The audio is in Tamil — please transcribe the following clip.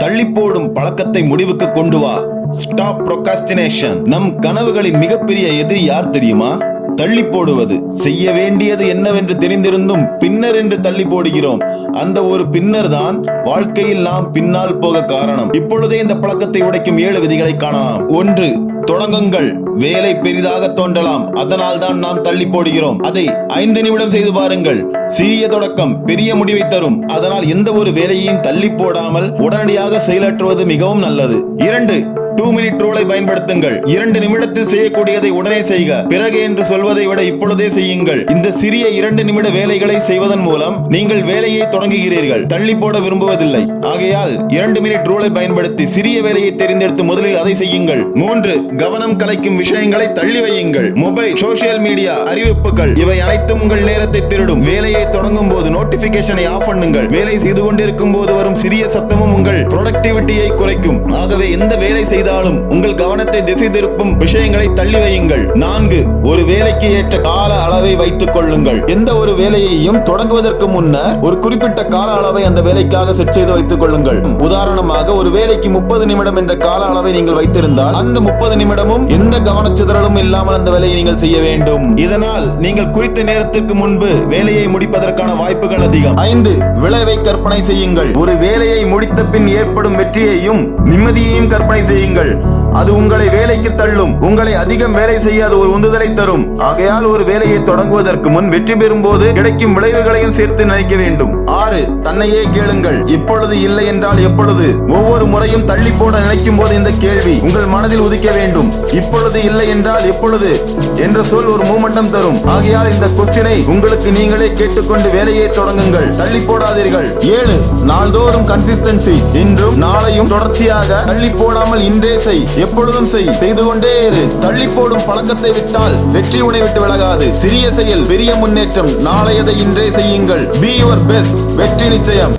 தள்ளி போடும் பழக்கத்தை முடிவுக்கு கொண்டு வா. Stop procrastination. நம் கனவுகளின் மிகப்பெரிய எதிரி யார் தெரியுமா? தள்ளி போடுவது. செய்ய வேண்டியது என்னவென்று தெரிந்திருந்தும் பின்னர் என்று தள்ளி போடுகிறோம். அந்த ஒரு பின்னர் தான் வாழ்க்கையில் நாம் பின்னால் போக காரணம். இப்பொழுதே இந்த பழக்கத்தை உடைக்கும் 7 விதிகளை காணலாம். 1. தொடங்குங்கள். வேலை பெரிதாக தோன்றலாம், அதனால் தான் நாம் தள்ளி போடுகிறோம். அதை 5 நிமிடம் செய்து பாருங்கள். சிறிய தொடக்கம் பெரிய முடிவை தரும். அதனால் எந்த ஒரு வேலையையும் தள்ளி போடாமல் உடனடியாக செயலாற்றுவது மிகவும் நல்லது. 2. 2 minute ரூலை பயன்படுத்துங்கள். 2 நிமிடத்தில் செய்யக்கூடியதை உடனே செய்க. பிறகு என்று சொல்வதை விட இப்பொழுதே செய்யுங்கள். இந்த சிறிய 2 நிமிட வேலைகளை செய்வதன் மூலம் நீங்கள் வேலையை தொடங்குகிறீர்கள், தள்ளி போட விரும்புவதில்லை. ஆகையால் 2 minute ரூலை பயன்படுத்தி சிறிய வேலையை தெரிந்தெடுத்து முதலில் அதை செய்யுங்கள். 3. கவனம் கலைக்கும் விஷயங்களை தள்ளி வையுங்கள். மொபைல், சோசியல் மீடியா, அறிவிப்புகள் இவை அனைத்தும் உங்கள் நேரத்தை திருடும். வேலையை தொடங்கும் போது நோட்டிபிகேஷனை ஆஃப் பண்ணுங்கள். வேலை செய்து கொண்டிருக்கும் போது வரும் சிறிய சத்தமும் உங்கள் ப்ரொடக்டிவிட்டியை குறைக்கும். ஆகவே எந்த வேலை செய்தாலும் உங்கள் கவனத்தை திசை திருப்பும் விஷயங்களை தள்ளி வையுங்கள். 4. ஒரு வேலைக்கு ஏற்ற கால அளவை வைத்துக் கொள்ளுங்கள். எந்த ஒரு வேலையையும் தொடங்குவதற்கு முன்னர் ஒரு குறிப்பிட்ட கால அளவை அந்த வேலைக்காக செட் செய்து வைத்துக் கொள்ளுங்கள். உதாரணமாக ஒரு வேலைக்கு 30 நிமிடம் என்ற கால அளவை நீங்கள் வைத்திருந்தால் அந்த 30 நிமிடமும் எந்த கவனச்சிதறலும் இல்லாமல் அந்த வேலையை நீங்கள் செய்ய வேண்டும். இதனால் நீங்கள் குறித்த நேரத்திற்கு முன்பு வேலையை முடிப்பதற்கான வாய்ப்புகள் அதிகம். 5. விளைவை கற்பனை செய்யுங்கள். ஒரு வேலையை முடித்த பின் ஏற்படும் வெற்றியையும் நிம்மதியையும் கற்பனை செய்யுங்கள். அது உங்களை வேலைக்கு தள்ளும். உங்களை அதிகம் வேலை செய்ய அது ஒரு உந்துதலை தரும். ஆகையால் ஒரு வேலையை தொடங்குவதற்கு முன் வெற்றி பெறும் போது கிடைக்கும் விளைவுகளையும் சேர்த்து நினைக்க வேண்டும். 6. தன்னையே கேளுங்கள். இப்பொழுது இல்லை என்றால் எப்பொழுது? ஒவ்வொரு முறையும் தள்ளி போட நினைக்கும் போது இந்த கேள்வி உங்கள் மனதில் உதிக்க வேண்டும். இப்பொழுது இல்லை என்றால் எப்பொழுது என்ற சொல் ஒரு மூமெண்டம் தரும். ஆகையால் இந்த கொஸ்டினை உங்களுக்கு நீங்களே கேட்டுக்கொண்டு வேலையை தொடங்குங்கள், தள்ளி போடாதீர்கள். 7. நாள்தோறும் கன்சிஸ்டன்சி. இன்றும் நாளையும் தொடர்ச்சியாக தள்ளி போடாமல் இன்றே செய். எப்பொழுதும் செய், செய்து கொண்டே இரு. தள்ளி போடும் பழக்கத்தை விட்டால் வெற்றி உன்னை விட்டு விலகாது. சிறிய செயல் பெரிய முன்னேற்றம். நாளையதை இன்றே செய்யுங்கள். Be your best. வெற்றி நிச்சயம்.